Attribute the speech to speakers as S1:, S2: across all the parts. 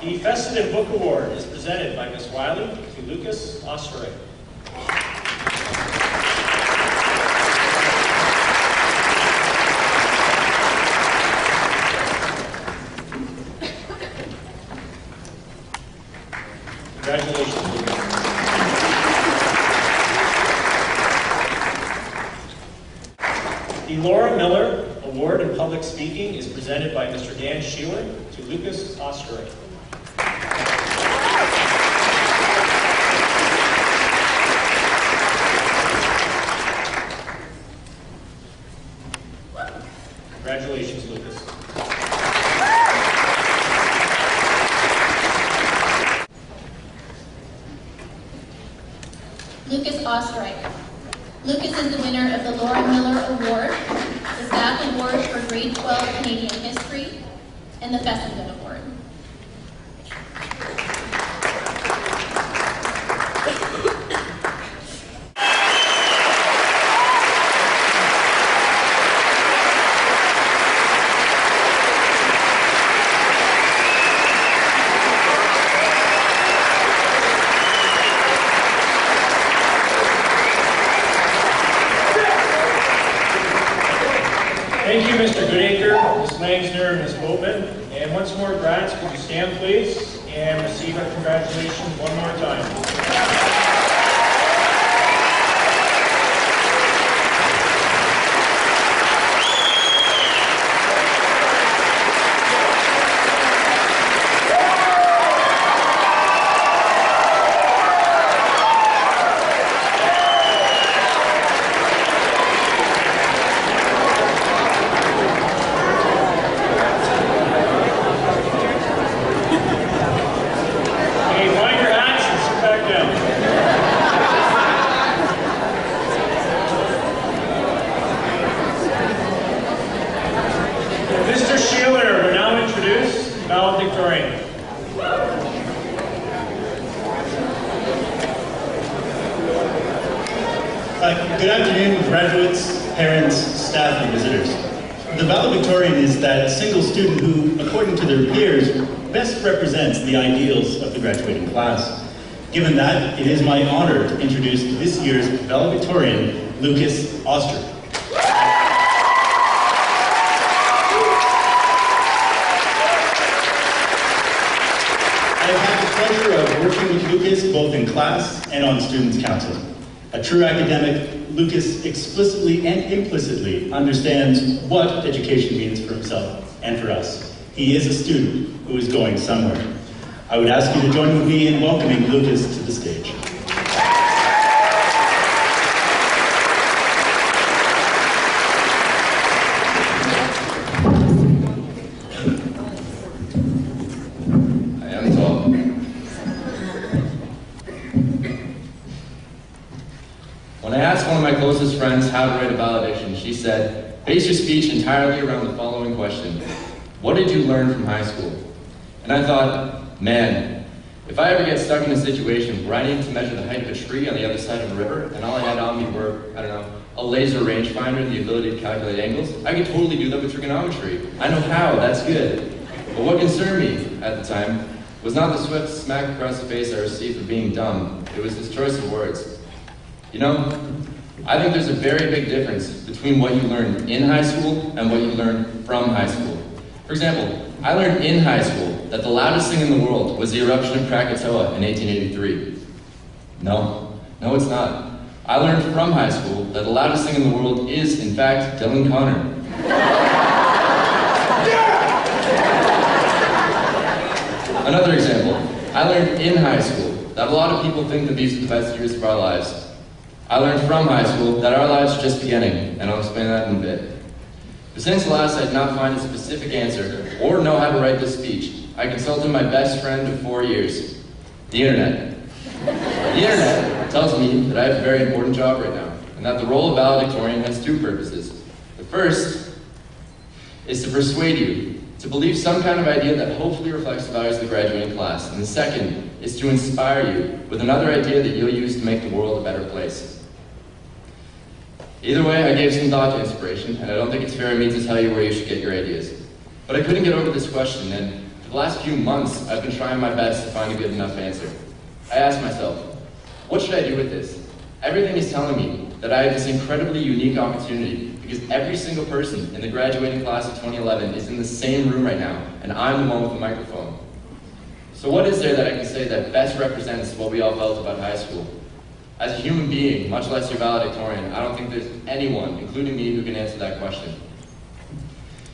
S1: The Festive Book Award is presented by Ms. Wiley to Lucas Oesterreich. Congratulations, Lucas. The Laura Miller Award in Public Speaking is presented by Mr. Dan Sheeler to Lucas Oesterreich. Congratulations, Lucas.
S2: Lucas Oesterreich. Lucas is the winner of the Laura Miller Award, the Staff Award for Grade 12 Canadian History, and the Fessenden Award.
S1: Thank you, Mr. Goodacre, Ms. Langsner, and Ms. Boatman. And once more, grads, could you stand, please, and receive our congratulations one more time. Valediction.
S3: Good afternoon, graduates, parents, staff, and visitors. The valedictorian is that single student who, according to their peers, best represents the ideals of the graduating class. Given that, it is my honor to introduce this year's valedictorian, Lucas Oesterreich. I have had the pleasure of working with Lucas both in class and on Students' Council. A true academic, Lucas explicitly and implicitly understands what education means for himself and for us. He is a student who is going somewhere. I would ask you to join with me in welcoming Lucas to the stage.
S4: When I asked one of my closest friends how to write a valediction, she said, base your speech entirely around the following question. What did you learn from high school? And I thought, man, if I ever get stuck in a situation where I need to measure the height of a tree on the other side of a river, and all I had on me were, I don't know, a laser rangefinder and the ability to calculate angles, I could totally do that with trigonometry. I know how, that's good. But what concerned me at the time was not the swift smack across the face I received for being dumb. It was his choice of words. You know, I think there's a very big difference between what you learn in high school and what you learn from high school. For example, I learned in high school that the loudest thing in the world was the eruption of Krakatoa in 1883. No, it's not. I learned from high school that the loudest thing in the world is, in fact, Dylan Connor. Another example, I learned in high school that a lot of people think that these are the best years of our lives. I learned from high school that our lives are just beginning, and I'll explain that in a bit. But since last I did not find a specific answer or know how to write this speech, I consulted my best friend of 4 years, the internet. The internet tells me that I have a very important job right now, and that the role of valedictorian has two purposes. The first is to persuade you to believe some kind of idea that hopefully reflects the values of the graduating class, and the second is to inspire you with another idea that you'll use to make the world a better place. Either way, I gave some thought to inspiration, and I don't think it's fair of me to tell you where you should get your ideas. But I couldn't get over this question, and For the last few months, I've been trying my best to find a good enough answer. I asked myself, what should I do with this? Everything is telling me that I have this incredibly unique opportunity because every single person in the graduating class of 2011 is in the same room right now, and I'm the one with the microphone. So what is there that I can say that best represents what we all felt about high school? As a human being, much less your valedictorian, I don't think there's anyone, including me, who can answer that question.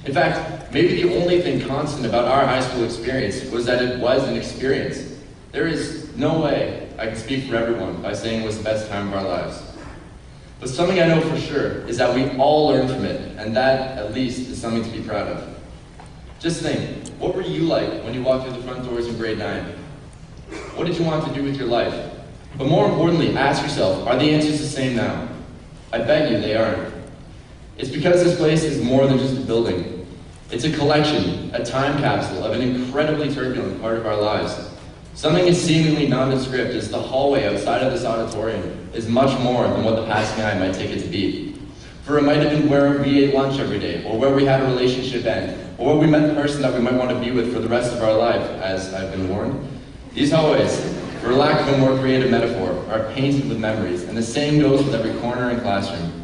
S4: In fact, maybe the only thing constant about our high school experience was that it was an experience. There is no way I can speak for everyone by saying it was the best time of our lives. But something I know for sure is that we all learned from it, and that, at least, is something to be proud of. Just think, what were you like when you walked through the front doors in grade 9? What did you want to do with your life? But more importantly, ask yourself, are the answers the same now? I bet you they aren't. It's because this place is more than just a building. It's a collection, a time capsule of an incredibly turbulent part of our lives. Something as seemingly nondescript as the hallway outside of this auditorium is much more than what the passing eye might take it to be. For it might have been where we ate lunch every day, or where we had a relationship end, or where we met the person that we might want to be with for the rest of our life, as I've been warned. These hallways, for lack of a more creative metaphor, are painted with memories, and the same goes with every corner and classroom.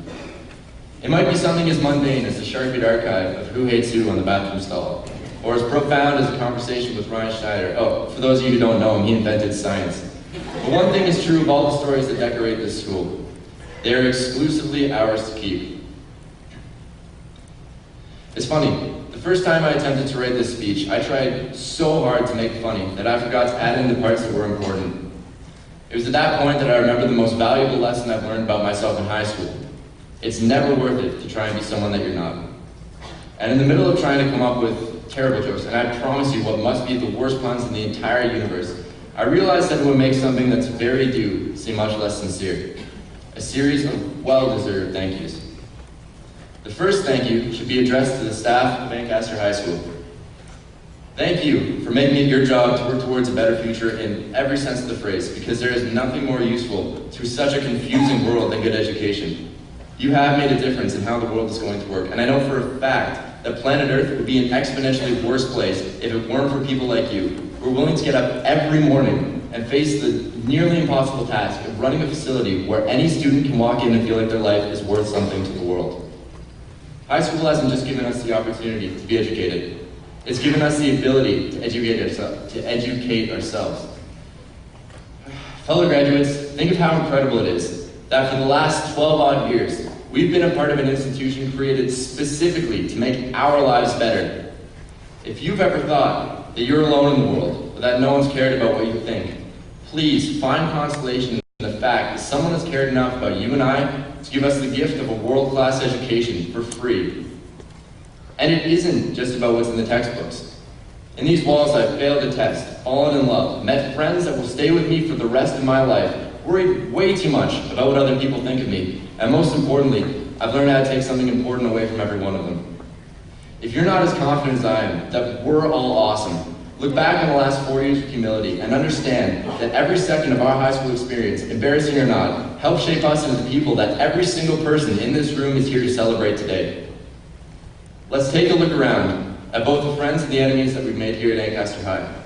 S4: It might be something as mundane as the Sharpied archive of Who Hates Who on the bathroom stall, or as profound as a conversation with Ryan Schneider. Oh, for those of you who don't know him, he invented science. But one thing is true of all the stories that decorate this school. They are exclusively ours to keep. It's funny, the first time I attempted to write this speech, I tried so hard to make it funny that I forgot to add in the parts that were important. It was at that point that I remember the most valuable lesson I've learned about myself in high school. It's never worth it to try and be someone that you're not. And in the middle of trying to come up with terrible jokes, and I promise you what must be the worst puns in the entire universe, I realized that it would make something that's very due seem much less sincere. A series of well-deserved thank yous. The first thank you should be addressed to the staff of Ancaster High School. Thank you for making it your job to work towards a better future in every sense of the phrase, because there is nothing more useful to such a confusing world than good education. You have made a difference in how the world is going to work, and I know for a fact that planet Earth would be an exponentially worse place if it weren't for people like you, who are willing to get up every morning and face the nearly impossible task of running a facility where any student can walk in and feel like their life is worth something to the world. High school hasn't just given us the opportunity to be educated. It's given us the ability to educate ourselves. Fellow graduates, think of how incredible it is that for the last 12 odd years, we've been a part of an institution created specifically to make our lives better. If you've ever thought that you're alone in the world, or that no one's cared about what you think, please find consolation in the fact that someone has cared enough about you and I to give us the gift of a world-class education for free. And it isn't just about what's in the textbooks. In these walls, I've failed a test, fallen in love, met friends that will stay with me for the rest of my life, worried way too much about what other people think of me, and most importantly, I've learned how to take something important away from every one of them. If you're not as confident as I am that we're all awesome, look back on the last 4 years with humility and understand that every second of our high school experience, embarrassing or not, helped shape us into the people that every single person in this room is here to celebrate today. Let's take a look around at both the friends and the enemies that we've made here at Ancaster High.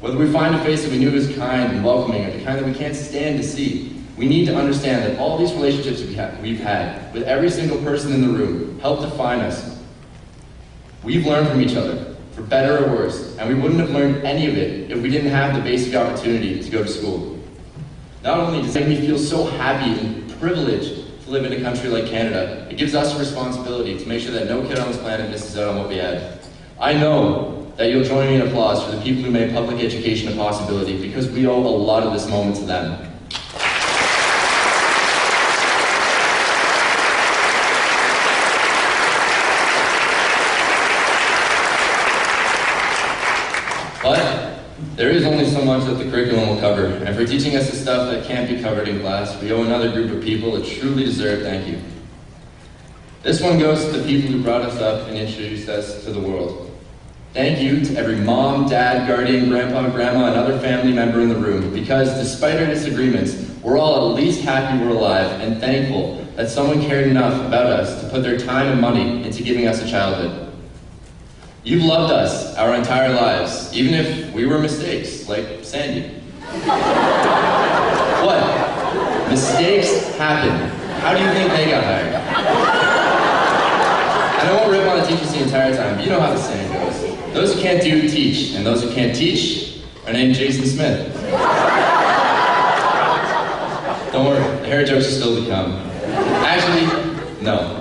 S4: Whether we find a face that we knew was kind and welcoming, or the kind that we can't stand to see, we need to understand that all these relationships we've had with every single person in the room help define us. We've learned from each other, for better or worse, and we wouldn't have learned any of it if we didn't have the basic opportunity to go to school. Not only does it make me feel so happy and privileged to live in a country like Canada, it gives us a responsibility to make sure that no kid on this planet misses out on what we had. I know that you'll join me in applause for the people who made public education a possibility, because we owe a lot of this moment to them. But there is only so much that the curriculum will cover, and for teaching us the stuff that can't be covered in class, we owe another group of people a truly deserved thank you. This one goes to the people who brought us up and introduced us to the world. Thank you to every mom, dad, guardian, grandpa, grandma, and other family member in the room, because despite our disagreements, we're all at least happy we're alive and thankful that someone cared enough about us to put their time and money into giving us a childhood. You've loved us our entire lives, even if we were mistakes, like Sandy. What? Mistakes happen. How do you think they got hired? And I won't rip on the teachers the entire time, but you know how the saying goes. Those who can't do, teach, and those who can't teach are named Jason Smith. Don't worry, the hair jokes are still to come. Actually, no.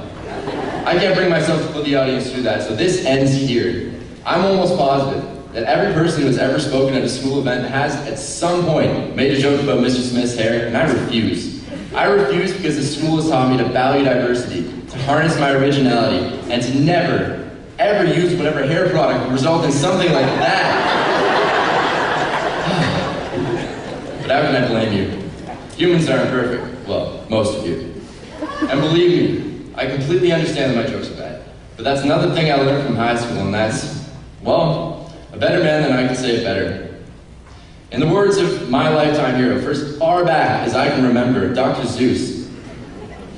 S4: I can't bring myself to put the audience through that, so this ends here. I'm almost positive that every person who has ever spoken at a school event has, at some point, made a joke about Mr. Smith's hair, and I refuse. I refuse because the school has taught me to value diversity, to harness my originality, and to never, ever use whatever hair product would result in something like that. But how can I blame you? Humans aren't perfect. Well, most of you. And believe me, I completely understand that my jokes are bad. But that's another thing I learned from high school, and that's, well, a better man than I can say it better. In the words of my lifetime hero, for as far back as I can remember, Dr. Seuss,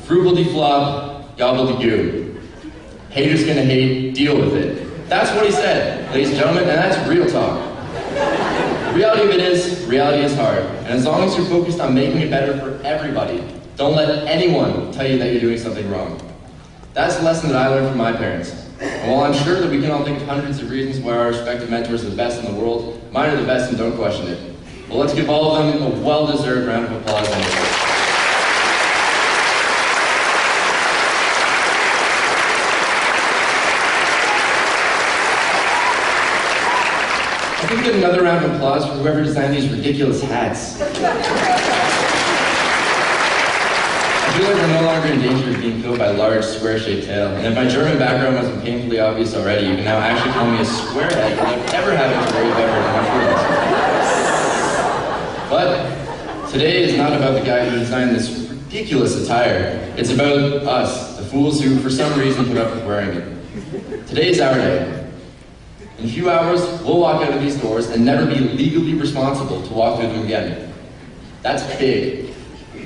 S4: frugal-de-flop, gobble-de-goo. Haters gonna hate, deal with it. That's what he said, ladies and gentlemen, and that's real talk. The reality of it is, reality is hard. And as long as you're focused on making it better for everybody, don't let anyone tell you that you're doing something wrong. That's a lesson that I learned from my parents. And while I'm sure that we can all think of hundreds of reasons why our respective mentors are the best in the world, mine are the best and don't question it. Well, let's give all of them a well-deserved round of applause. I think we get another round of applause for whoever designed these ridiculous hats. I feel like we're no longer in danger of being killed by a large, square-shaped tail. And if my German background wasn't painfully obvious already, you can now actually call me a squarehead without ever having to worry about hurting my feelings. But today is not about the guy who designed this ridiculous attire. It's about us, the fools who, for some reason, put up with wearing it. Today is our day. In a few hours, we'll walk out of these doors and never be legally responsible to walk through them again. That's big.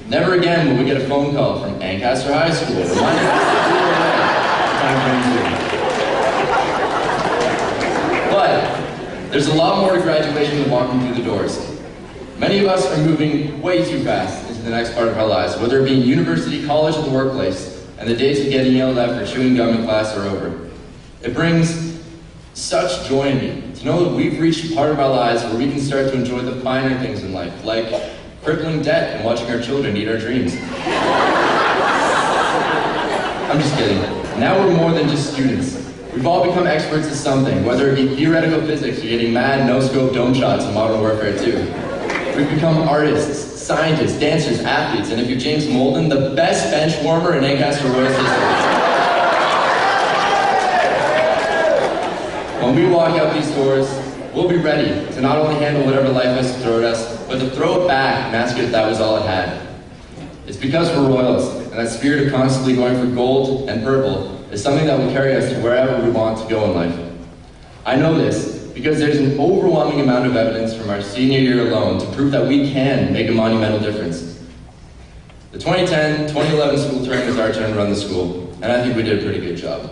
S4: Never again will we get a phone call from Ancaster High School reminding us that time But there's a lot more to graduation than walking through the doors. Many of us are moving way too fast into the next part of our lives, whether it be university, college, or the workplace, and the days of getting yelled at for chewing gum in class are over. It brings such joy in me to know that we've reached a part of our lives where we can start to enjoy the finer things in life, like crippling debt and watching our children eat our dreams. I'm just kidding. Now we're more than just students. We've all become experts at something, whether it be theoretical physics or getting mad no-scope dome shots in Modern Warfare 2. We've become artists, scientists, dancers, athletes, and if you're James Molden, the best bench warmer in Ancaster Royals history. When we walk out these doors, we'll be ready to not only handle whatever life has to throw at us, but to throw it back and ask it if that was all it had. It's because we're Royals, and that spirit of constantly going for gold and purple is something that will carry us to wherever we want to go in life. I know this because there's an overwhelming amount of evidence from our senior year alone to prove that we can make a monumental difference. The 2010-2011 school term was our turn to run the school, and I think we did a pretty good job.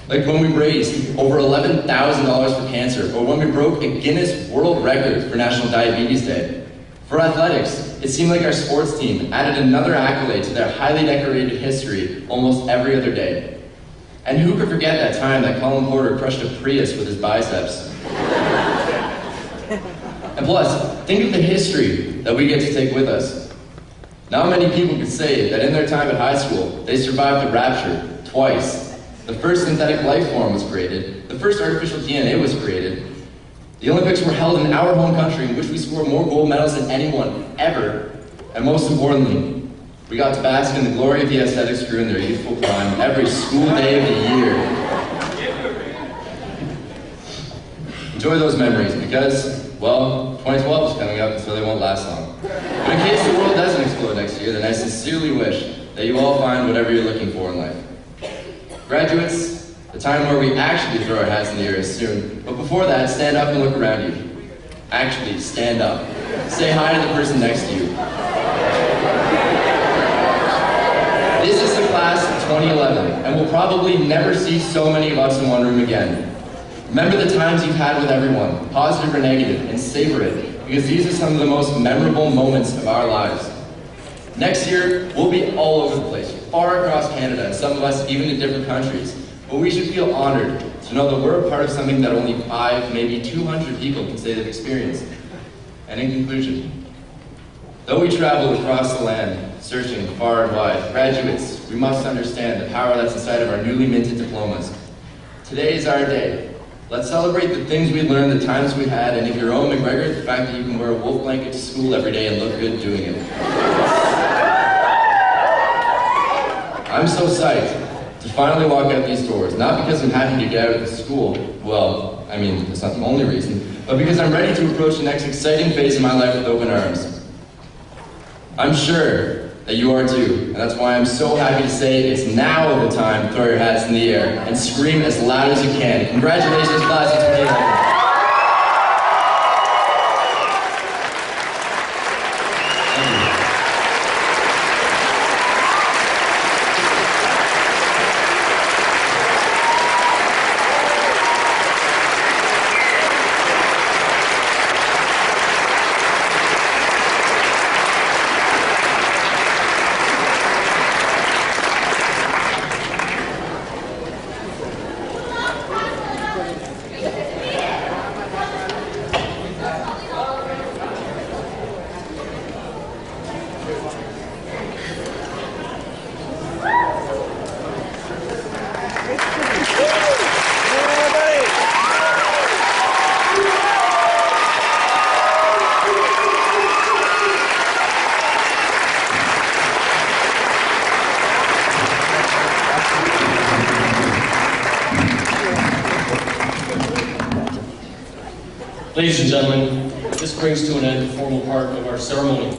S4: Like when we raised over $11,000 for cancer, or when we broke a Guinness World Record for National Diabetes Day. For athletics, it seemed like our sports team added another accolade to their highly decorated history almost every other day. And who could forget that time that Colin Porter crushed a Prius with his biceps? And plus, think of the history that we get to take with us. Not many people could say that in their time at high school, they survived the rapture twice. The first synthetic life form was created. The first artificial DNA was created. The Olympics were held in our home country, in which we scored more gold medals than anyone ever. And most importantly, we got to bask in the glory of the aesthetics crew in their youthful prime every school day of the year. Enjoy those memories because, well, 2012 is coming up, so they won't last long. But in case the world doesn't explode next year, then I sincerely wish that you all find whatever you're looking for in life. Graduates, the time where we actually throw our hats in the air is soon. But before that, stand up and look around you. Actually, stand up. Say hi to the person next to you. This is the class of 2011, and we'll probably never see so many of us in one room again. Remember the times you've had with everyone, positive or negative, and savor it, because these are some of the most memorable moments of our lives. Next year, we'll be all over the place, far across Canada, and some of us even in different countries. But we should feel honored to know that we're a part of something that only 5, maybe 200 people can say they've experienced. And in conclusion, though we travel across the land, searching far and wide, graduates, we must understand the power that's inside of our newly minted diplomas. Today is our day. Let's celebrate the things we learned, the times we had, and if you're Owen McGregor, the fact that you can wear a wolf blanket to school every day and look good doing it. I'm so psyched to finally walk out these doors, not because I'm happy to get out of the school, well, I mean, that's not the only reason, but because I'm ready to approach the next exciting phase of my life with open arms. I'm sure that you are too, and that's why I'm so happy to say it's now the time to throw your hats in the air and scream as loud as you can. Congratulations, class of 2011.
S5: Ladies and gentlemen, this brings to an end the formal part of our ceremony.